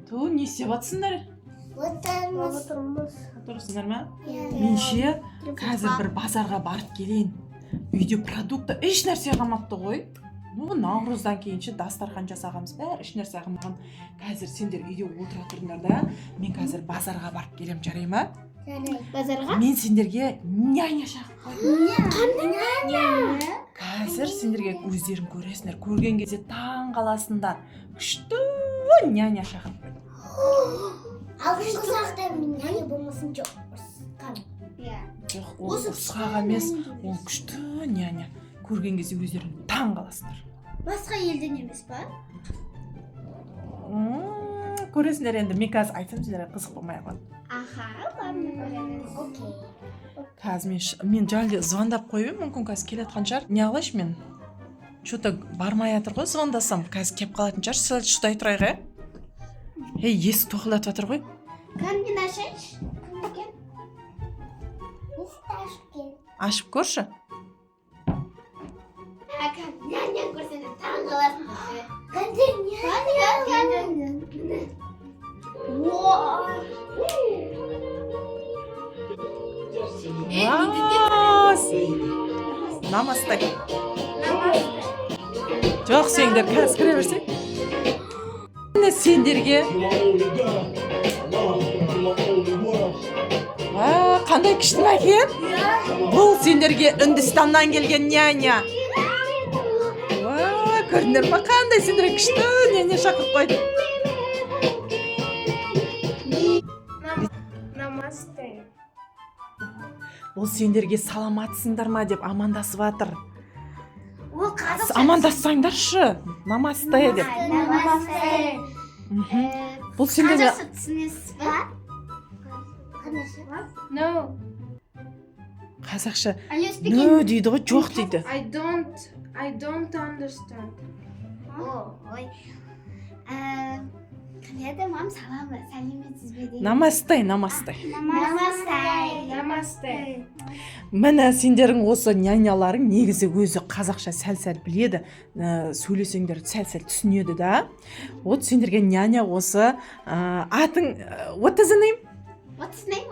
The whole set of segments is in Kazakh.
Ту, не істеп жатсыңдар? Отырмыз. Отырсыңдар ма? Менше қазір бір базарға барып келейін. Үйде продукты еш нәрсе қалмапты ғой. Наурыздан кейінше дастархан жасағанбыз, бәрі еш нәрсе қалмаған. Қазір сендер үйде отыра тұрыңдар да, мен қазір базарға барып келем, жарай ма? Базарға? Мен сендерге няня шақырып қойдым. Қандай няня? Қазір сендерге өздерің көресіңдер. Көрген кезде таң қаласыңдар. Күшті няня шақырып қойдым. Алғашқы сұрақта мен няня болмасын жоқ. Жоқ, ол ұрысқақ емес, ол күшті няня. Көрген кезде өздерің таң қаласыңдар. Басқа елден емес па? Көресіңдер енді, мен қазір айтсам сендерге қызық болмай қалады. Аха, ладно, көреміз. Окей. Қазір мен жалды звондап қойып, мүмкін қазір келе жатқан шығар. Не қылайыншы мен? Что-то бармай жатыр ғой, звондасам, қазір келіп қалатын шығар. Сәл шыдай тұрайық, Ей, есік тоқылдатып жатыр ғой. Кәнген ашайыншы. Кім? Есікті ашып кел. Ашып көрші. Няня көрсеңіз таң қаласың. Қандай няня? Намасте. Жоқ, сендер қазір кіре берсең. Сендерге қандай күшті ма екен? Бұл сендерге Үндістаннан келген няня. Көрдіңдер ма, қандай сендерге күшті няня шақырып қойды. Намасте. Ол сендерге саламатсыңдар ма деп амандасып жатыр. Ол қазақша. Амандасаңдаршы. Намасте деп. Намасте. Бұл сендерге Қазақша түсінесіз ба? No, қазақша Are you speaking? нө дейді ғой, жоқ дейді. I don't understand. Ой. Қандай мам саламы, сәлеметсіз бе дейді. Намасте. Намасте. Намасте. Міне сендерің осы няняларың негізі өзі қазақша сәл-сәл біледі, сөйлесеңдер сәл-сәл түсінеді да. Вот сендерге няня осы атың, what is the name? What's his name?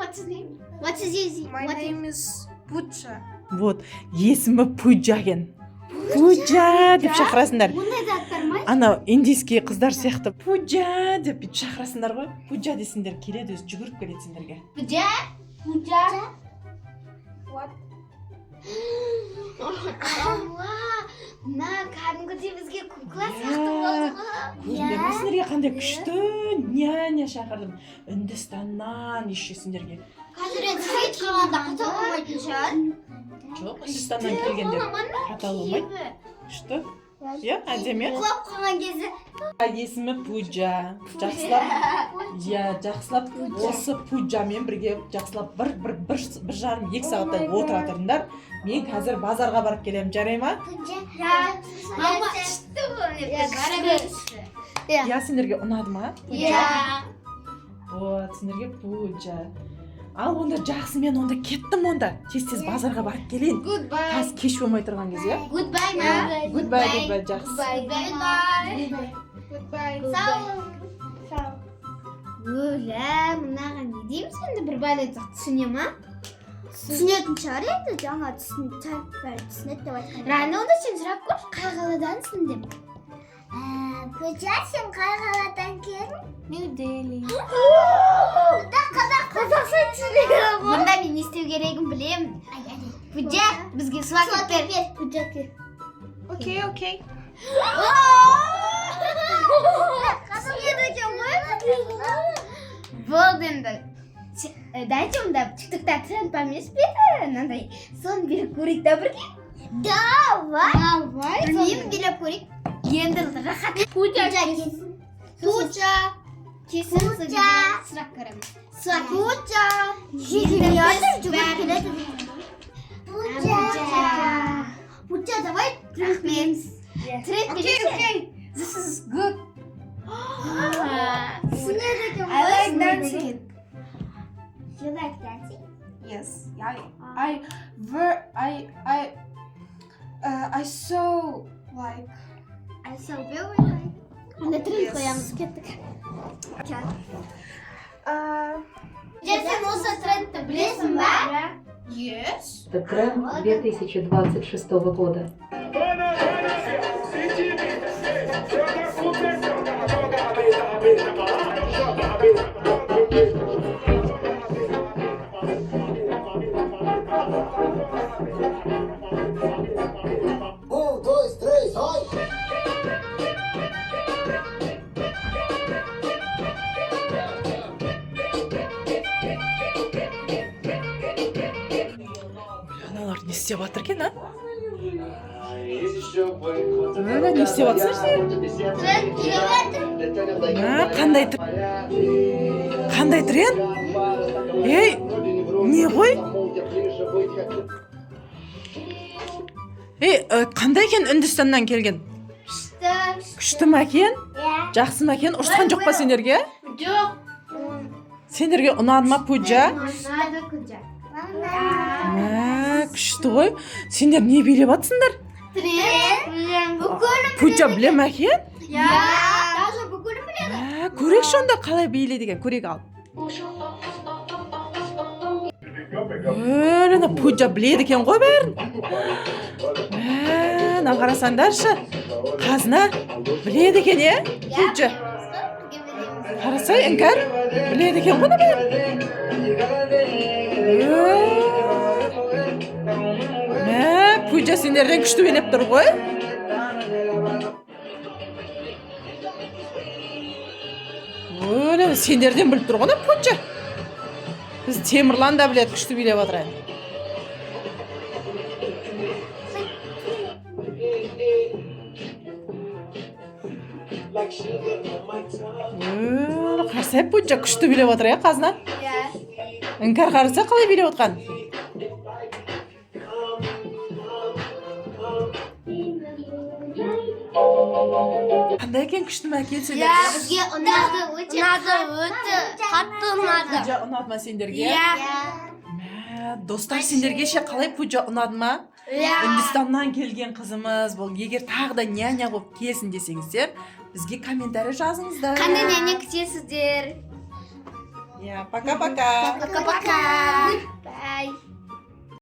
What is his? My name is Pucha. Вот, есімі Пуджа екен. Пуджа деп шақырасыңдар. Мұндай заттар ма? Ана индийский қыздар сияқты Пуджа деп шақырасыңдар ғой. Пуджа десіңдер келеді, өзі жүгіріп келеді сендерге. Пуджа? What? Мына кәдімгідей бізге кукла сияқты болды ғой. Көрдіңдер ме сендерге қандай күшті няня шақырдым. Үндістаннан еще сендерге. Қазір енді сүйет қалғанда қатал болмайтын шығар. Жоқ, Үндістаннан келгендер қатал болмайды. Күшті. Иә, әдемі. Құлап қалған кезі. Есімі Пуджа. Жақсылап осы Пуджамен бірге жақсылап бір жарым 2 сағаттай отыра тұрыңдар. Мен қазір базарға барып келем, жарай ма? Мама ішті ғой. Я сендерге ұнады ма? Вот, сендерге Пуджа. Ал онда жақсы, мен онда кеттім онда. Тез базарға барып келейін. Goodbye. Қазір кеш болмай тұрған кезде. Goodbye, мам. Goodbye, жақсы. Goodbye. Сау. Өлә, мұнаға не дейміз енді бір бәлі айтсақ түсіне ма? Түсінетін шығар енді, жаңа түсінеді деп айтқан. Раны онда сен сұрап көрші, қай қаладансың деп. Пуджа, сен қай қаладан келдің? New Delhi. Қазақша түсінеді. Мұнда мен не істеу керегін білемін. Пуджа, бізге суак бер. Пуджа кел. Okay. Түсінеді екен ғой? Болды енді. Дайте онда тиктокта тренд помес бе еді? Мынандай соны беріп көрейік та бірге? Давай. Білмеймін, билеп көрейік. Енді рахат. Пуджа келсін. Пуджа. Келсін сұрақ көреміз. Пуджа. Пуджа, давай рахмет. Okay. This is good. Түсінеді екен. I like dancing. You like dancing? Yes. I saw like I saw very like. Анда тренд қоямыз, кеттік. Сен осы трендті білесің ба? Yes. Это тренд 2026 года. Аналар не істеп жатыр екен, а? Ана не істеп жатсыңдар сен? Тренд келіп Қандай тренд? Ей, не ғой? Ей, қандай екен Үндістаннан келген? Күшті ма екен? Жақсы ма екен? Ұрысқан жоқ па сендерге? Жоқ. Сендерге ұнады ма Пуджа? Ұнады Пуджа. Күшті ғой. Сендер не билеп жатсыңдар? Тренд. Бүкілін Пуджа біле ма екен? Даже бүкілін біледі. Көрейікші онда қалай билейді екен, көрейік ал. Ана Пуджа біледі екен ғой бәрін. Мына қарасаңдаршы. Қазына біледі екен, е? Пуджа. Қарасай, Іңкәр біледі екен ғой бәрін. Пуджа сендерден күшті ойнап тұр ғой. Сендерден біліп тұр ғой Пуджа. Біз Темірлан да біледі күшті билеп жатыр. Қарасай Пуджа күшті билеп жатыр, қазына. Іңкәр қараса қалай билеп жатқан? Қандай екен, күшті ма екен сендерге? Бізге ұнады, өте қатты ұнады. Пуджа ұнады ма сендерге? Достар, сендерге ше қалай Пуджа ұнады ма? Үндістаннан келген қызымыз, бұл егер тағы да няня болып келсін десеңіздер, бізге комментарий жазыңыздар. Қандай няня күтесіздер? Пока-пока. Пока-пока.